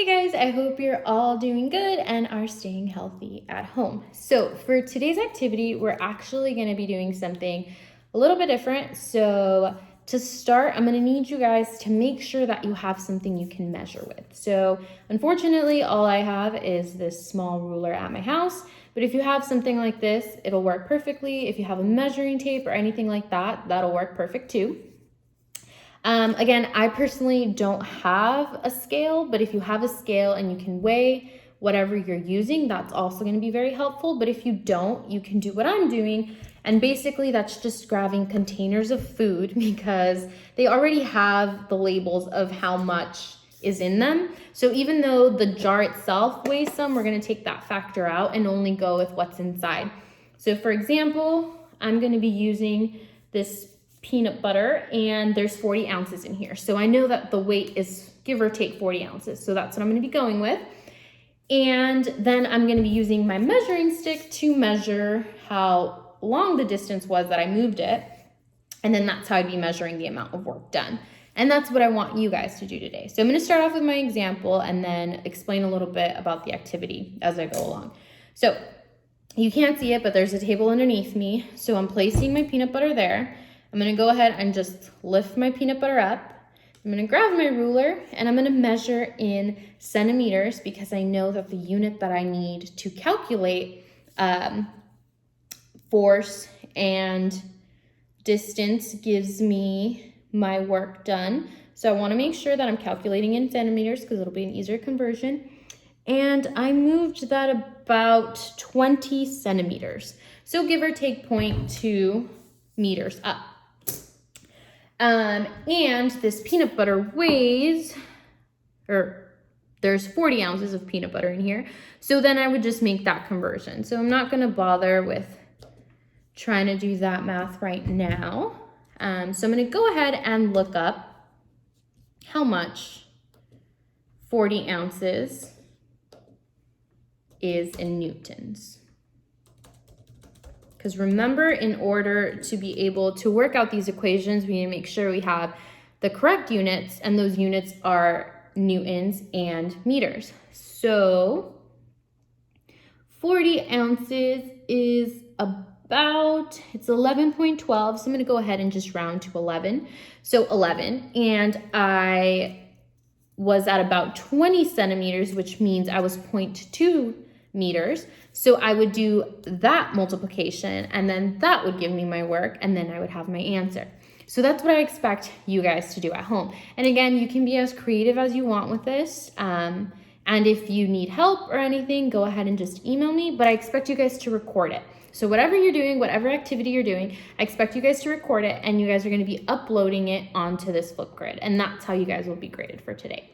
Hey guys, I hope you're all doing good and are staying healthy at home. So for today's activity, we're actually going to be doing something a little bit different. So to start, I'm going to need you guys to make sure that you have something you can measure with. So unfortunately, all I have is this small ruler at my house. But if you have something like this, it'll work perfectly. If you have a measuring tape or anything like that, that'll work perfect too. Again, I personally don't have a scale, but if you have a scale and you can weigh whatever you're using, that's also going to be very helpful. But if you don't, you can do what I'm doing. And basically that's just grabbing containers of food because they already have the labels of how much is in them. So even though the jar itself weighs some, we're going to take that factor out and only go with what's inside. So for example, I'm going to be using this peanut butter and there's 40 ounces in here. So I know that the weight is give or take 40 ounces. So that's what I'm going to be going with. And then I'm going to be using my measuring stick to measure how long the distance was that I moved it. And then that's how I'd be measuring the amount of work done. And that's what I want you guys to do today. So I'm going to start off with my example and then explain a little bit about the activity as I go along. So you can't see it, but there's a table underneath me. So I'm placing my peanut butter there. I'm going to go ahead and just lift my peanut butter up. I'm going to grab my ruler and I'm going to measure in centimeters because I know that the unit that I need to calculate force and distance gives me my work done. So I want to make sure that I'm calculating in centimeters because it'll be an easier conversion. And I moved that about 20 centimeters. So give or take 0.2 meters up. And this peanut butter weighs, or there's 40 ounces of peanut butter in here. So then I would just make that conversion. So I'm not going to bother with trying to do that math right now. So I'm going to go ahead and look up how much 40 ounces is in newtons. Because remember, in order to be able to work out these equations, we need to make sure we have the correct units, and those units are newtons and meters. So 40 ounces is it's 11.12. So I'm going to go ahead and just round to 11. So 11, and I was at about 20 centimeters, which means I was 0.2 meters. So I would do that multiplication and then that would give me my work and then I would have my answer. So that's what I expect you guys to do at home. And again, you can be as creative as you want with this. And if you need help or anything, go ahead and just email me, but I expect you guys to record it. So whatever you're doing, whatever activity you're doing, I expect you guys to record it and you guys are going to be uploading it onto this Flipgrid. And that's how you guys will be graded for today.